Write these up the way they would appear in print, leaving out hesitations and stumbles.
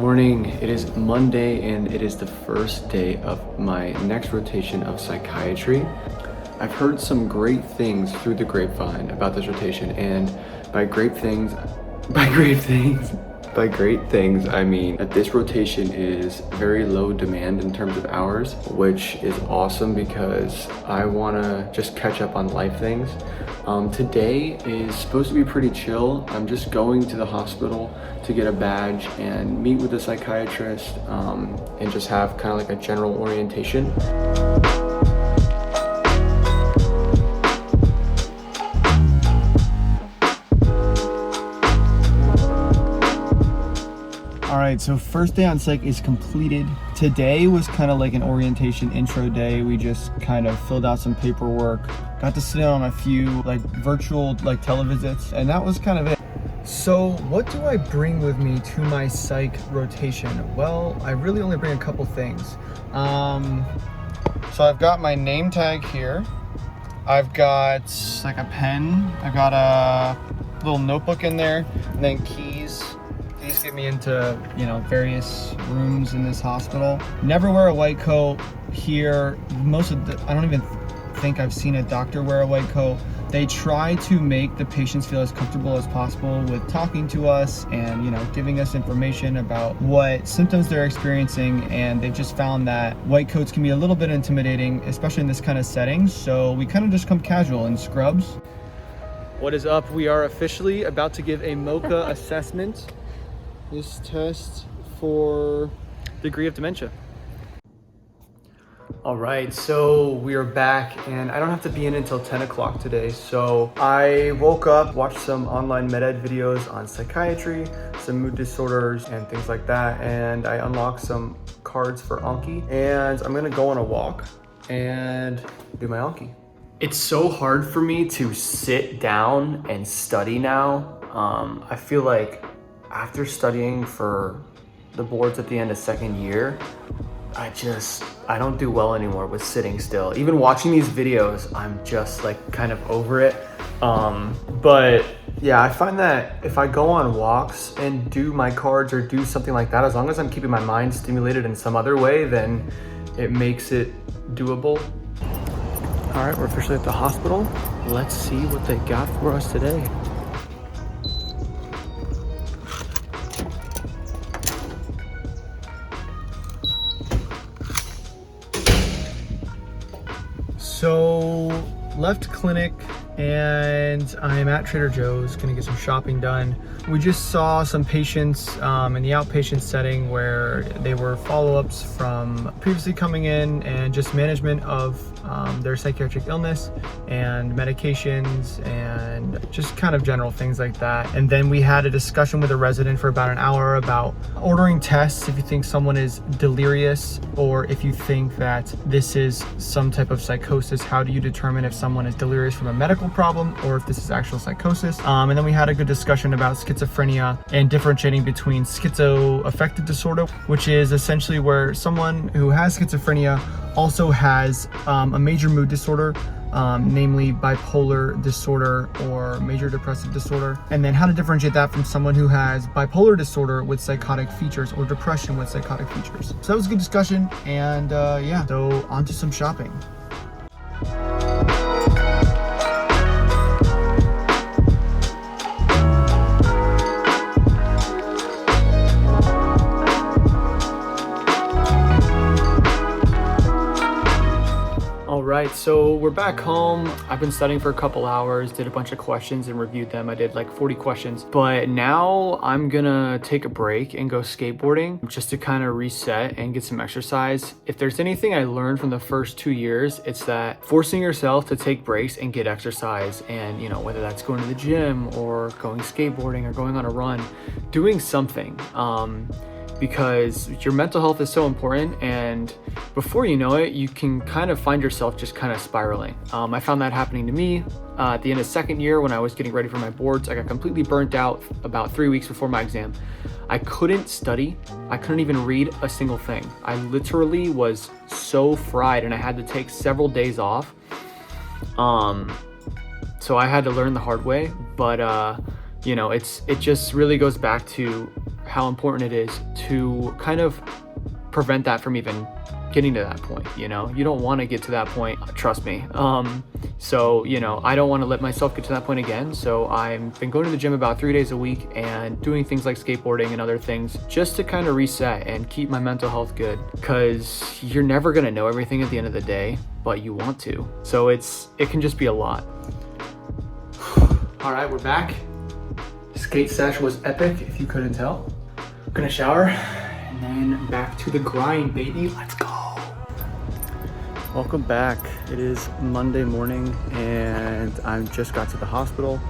morning. It is Monday and it is the first day of my next rotation of psychiatry. I've heard some great things through the grapevine about this rotation, and by great things, I mean that this rotation is very low demand in terms of hours, which is awesome because I want to just catch up on life things. Today is supposed to be pretty chill. I'm just going to the hospital to get a badge and meet with a psychiatrist and just have kind of like a general orientation. All right, so first day on psych is completed. Today was kind of like an orientation intro day. We just kind of filled out some paperwork, got to sit in on a few like virtual like televisits, and that was kind of it. So what do I bring with me to my psych rotation? Well, I really only bring a couple things. So I've got my name tag here. I've got like a pen. I've got a little notebook in there, and then keys. These get me into, various rooms in this hospital. Never wear a white coat here. I don't even think I've seen a doctor wear a white coat. They try to make the patients feel as comfortable as possible with talking to us and, giving us information about what symptoms they're experiencing. And they've just found that white coats can be a little bit intimidating, especially in this kind of setting. So we kind of just come casual in scrubs. What is up? We are officially about to give a MOCA assessment. This test for degree of dementia. All right, so we are back and I don't have to be in until 10 o'clock today. So I woke up, watched some online med ed videos on psychiatry, some mood disorders and things like that. And I unlocked some cards for Anki, and I'm gonna go on a walk and do my Anki. It's so hard for me to sit down and study now. I feel like after studying for the boards at the end of second year, I don't do well anymore with sitting still. Even watching these videos, I'm just like kind of over it. But yeah, I find that if I go on walks and do my cards or do something like that, as long as I'm keeping my mind stimulated in some other way, then it makes it doable. All right, we're officially at the hospital. Let's see what they got for us today. So left clinic and I'm at Trader Joe's, gonna get some shopping done. We just saw some patients in the outpatient setting where they were follow-ups from previously coming in and just management of their psychiatric illness and medications and just kind of general things like that. And then we had a discussion with a resident for about an hour about ordering tests if you think someone is delirious or if you think that this is some type of psychosis. How do you determine if someone is delirious from a medical problem or if this is actual psychosis? And then we had a good discussion about schizophrenia and differentiating between schizoaffective disorder, which is essentially where someone who has schizophrenia also has a major mood disorder, namely bipolar disorder or major depressive disorder, and then how to differentiate that from someone who has bipolar disorder with psychotic features or depression with psychotic features. So that was a good discussion, and so on to some shopping. Right, so we're back home. I've been studying for a couple hours, did a bunch of questions and reviewed them. I did like 40 questions, but now I'm gonna take a break and go skateboarding just to kind of reset and get some exercise. If there's anything I learned from the first 2 years, it's that forcing yourself to take breaks and get exercise, and whether that's going to the gym or going skateboarding or going on a run, doing something. Because your mental health is so important, and before you know it, you can kind of find yourself just kind of spiraling. I found that happening to me at the end of second year when I was getting ready for my boards. I got completely burnt out about 3 weeks before my exam. I couldn't study. I couldn't even read a single thing. I literally was so fried, and I had to take several days off. So I had to learn the hard way, but it just really goes back to how important it is to kind of prevent that from even getting to that point. You know, you don't want to get to that point, trust me. So, you know, I don't want to let myself get to that point again. So I've been going to the gym about 3 days a week and doing things like skateboarding and other things just to kind of reset and keep my mental health good, because you're never going to know everything at the end of the day, but you want to. So it can just be a lot. All right, we're back. Skate sesh was epic, if you couldn't tell. Gonna shower and then back to the grind, baby. Let's go. Welcome back. It is Monday morning and I just got to the hospital.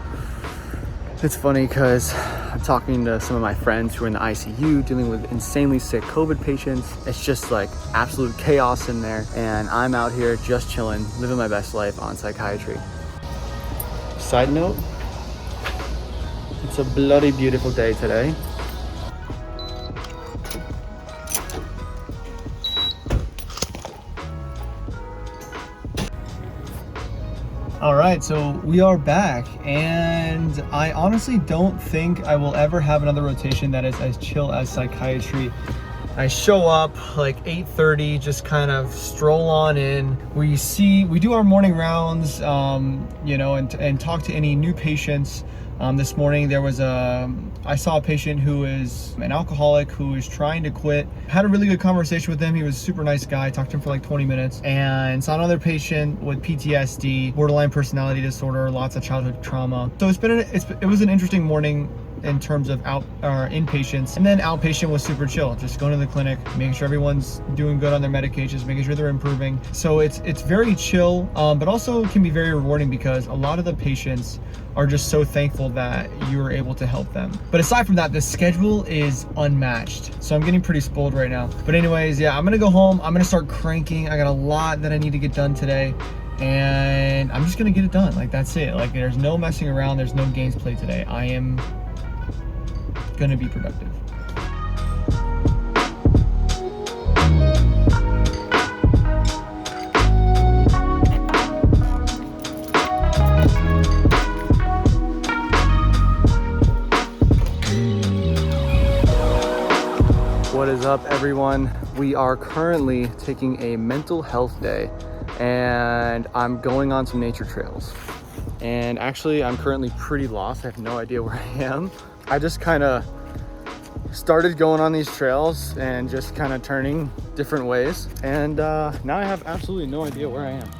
It's funny because I'm talking to some of my friends who are in the ICU dealing with insanely sick COVID patients. It's just like absolute chaos in there, and I'm out here just chilling, living my best life on psychiatry. Side note, it's a bloody beautiful day today. All right, so we are back, and I honestly don't think I will ever have another rotation that is as chill as psychiatry. I show up like 8:30, just kind of stroll on in. We do our morning rounds, you know, and talk to any new patients. This morning I saw a patient who is an alcoholic who is trying to quit. Had a really good conversation with him. He was a super nice guy. Talked to him for like 20 minutes. And saw another patient with PTSD, borderline personality disorder, lots of childhood trauma. So it was an interesting morning in terms of inpatients. And then outpatient was super chill, just going to the clinic, making sure everyone's doing good on their medications, making sure they're improving. So it's very chill, but also can be very rewarding because a lot of the patients are just so thankful that you were able to help them. But aside from that, the schedule is unmatched. So I'm getting pretty spoiled right now. But anyways, yeah, I'm gonna go home. I'm gonna start cranking. I got a lot that I need to get done today, and I'm just gonna get it done. Like, that's it. Like, there's no messing around. There's no games played today. I am gonna be productive. What is up, everyone? We are currently taking a mental health day, and I'm going on some nature trails. And actually, I'm currently pretty lost. I have no idea where I am. I just kind of started going on these trails and just kind of turning different ways. And now I have absolutely no idea where I am.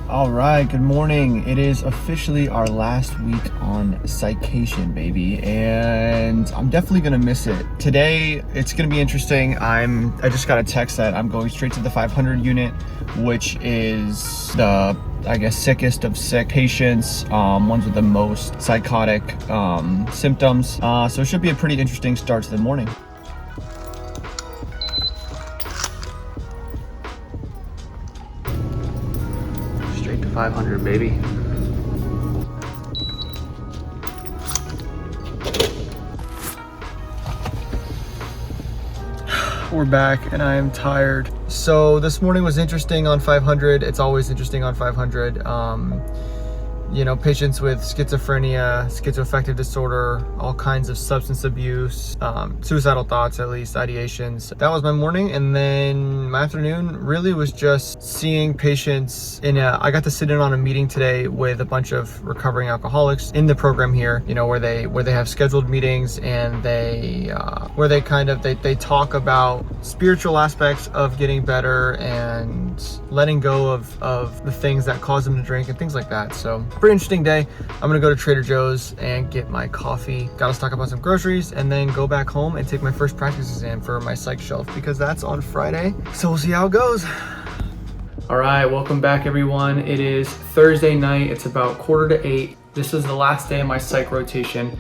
All right, good morning. It is officially our last week on Psychiatry, baby, and I'm definitely gonna miss it. Today, it's gonna be interesting. I just got a text that I'm going straight to the 500 unit, which is the, I guess, sickest of sick patients, ones with the most psychotic symptoms. So it should be a pretty interesting start to the morning. Straight to 500, baby. We're back and I am tired. So this morning was interesting on 500. It's always interesting on 500. You know, patients with schizophrenia, schizoaffective disorder, all kinds of substance abuse, suicidal thoughts, at least ideations. That was my morning, and then my afternoon really was just seeing patients I got to sit in on a meeting today with a bunch of recovering alcoholics in the program here, you know, where they have scheduled meetings, and they talk about spiritual aspects of getting better and letting go of the things that cause them to drink and things like that. So pretty interesting day. I'm gonna go to Trader Joe's and get my coffee. Gotta stock up on some groceries and then go back home and take my first practice exam for my psych shelf, because that's on Friday. So we'll see how it goes. All right, welcome back, everyone. It is Thursday night. It's about 7:45. This is the last day of my psych rotation.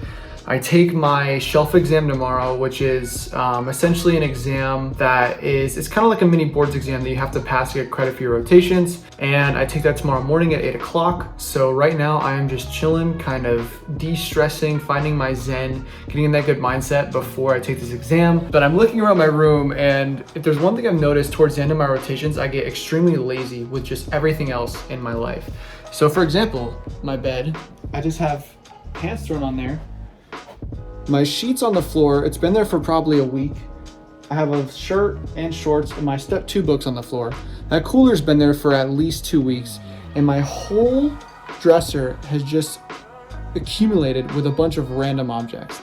I take my shelf exam tomorrow, which is essentially an exam that it's kind of like a mini boards exam that you have to pass to get credit for your rotations. And I take that tomorrow morning at 8 o'clock. So right now I am just chilling, kind of de-stressing, finding my zen, getting in that good mindset before I take this exam. But I'm looking around my room, and if there's one thing I've noticed towards the end of my rotations, I get extremely lazy with just everything else in my life. So for example, my bed, I just have pants thrown on there. My sheets on the floor. It's been there for probably a week. I have a shirt and shorts and my step 2 books on the floor. That cooler's been there for at least 2 weeks, and my whole dresser has just accumulated with a bunch of random objects.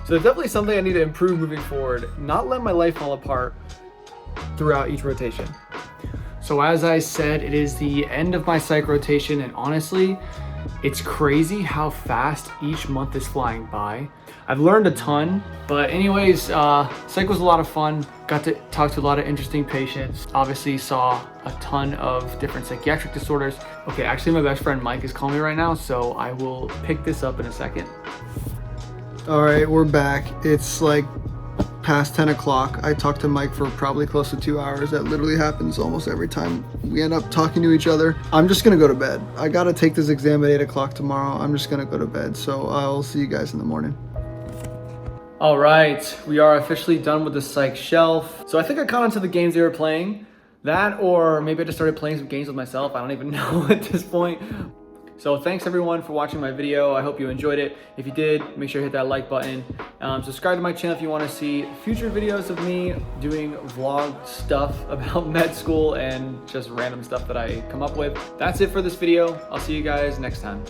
So there's definitely something I need to improve moving forward, not let my life fall apart throughout each rotation. So as I said, it is the end of my psych rotation, and honestly, it's crazy how fast each month is flying by. I've learned a ton, but anyways, psych was a lot of fun. Got to talk to a lot of interesting patients. Obviously saw a ton of different psychiatric disorders. Okay, actually my best friend Mike is calling me right now, so I will pick this up in a second. All right, we're back. It's like past 10 o'clock. I talked to Mike for probably close to 2 hours. That literally happens almost every time we end up talking to each other. I'm just gonna go to bed. I gotta take this exam at 8 o'clock tomorrow. I'm just gonna go to bed. So I'll see you guys in the morning. All right, we are officially done with the psych shelf. So I think I caught on to the games they were playing. That, or maybe I just started playing some games with myself. I don't even know at this point. So thanks everyone for watching my video. I hope you enjoyed it. If you did, make sure to hit that like button. Subscribe to my channel if you want to see future videos of me doing vlog stuff about med school and just random stuff that I come up with. That's it for this video. I'll see you guys next time.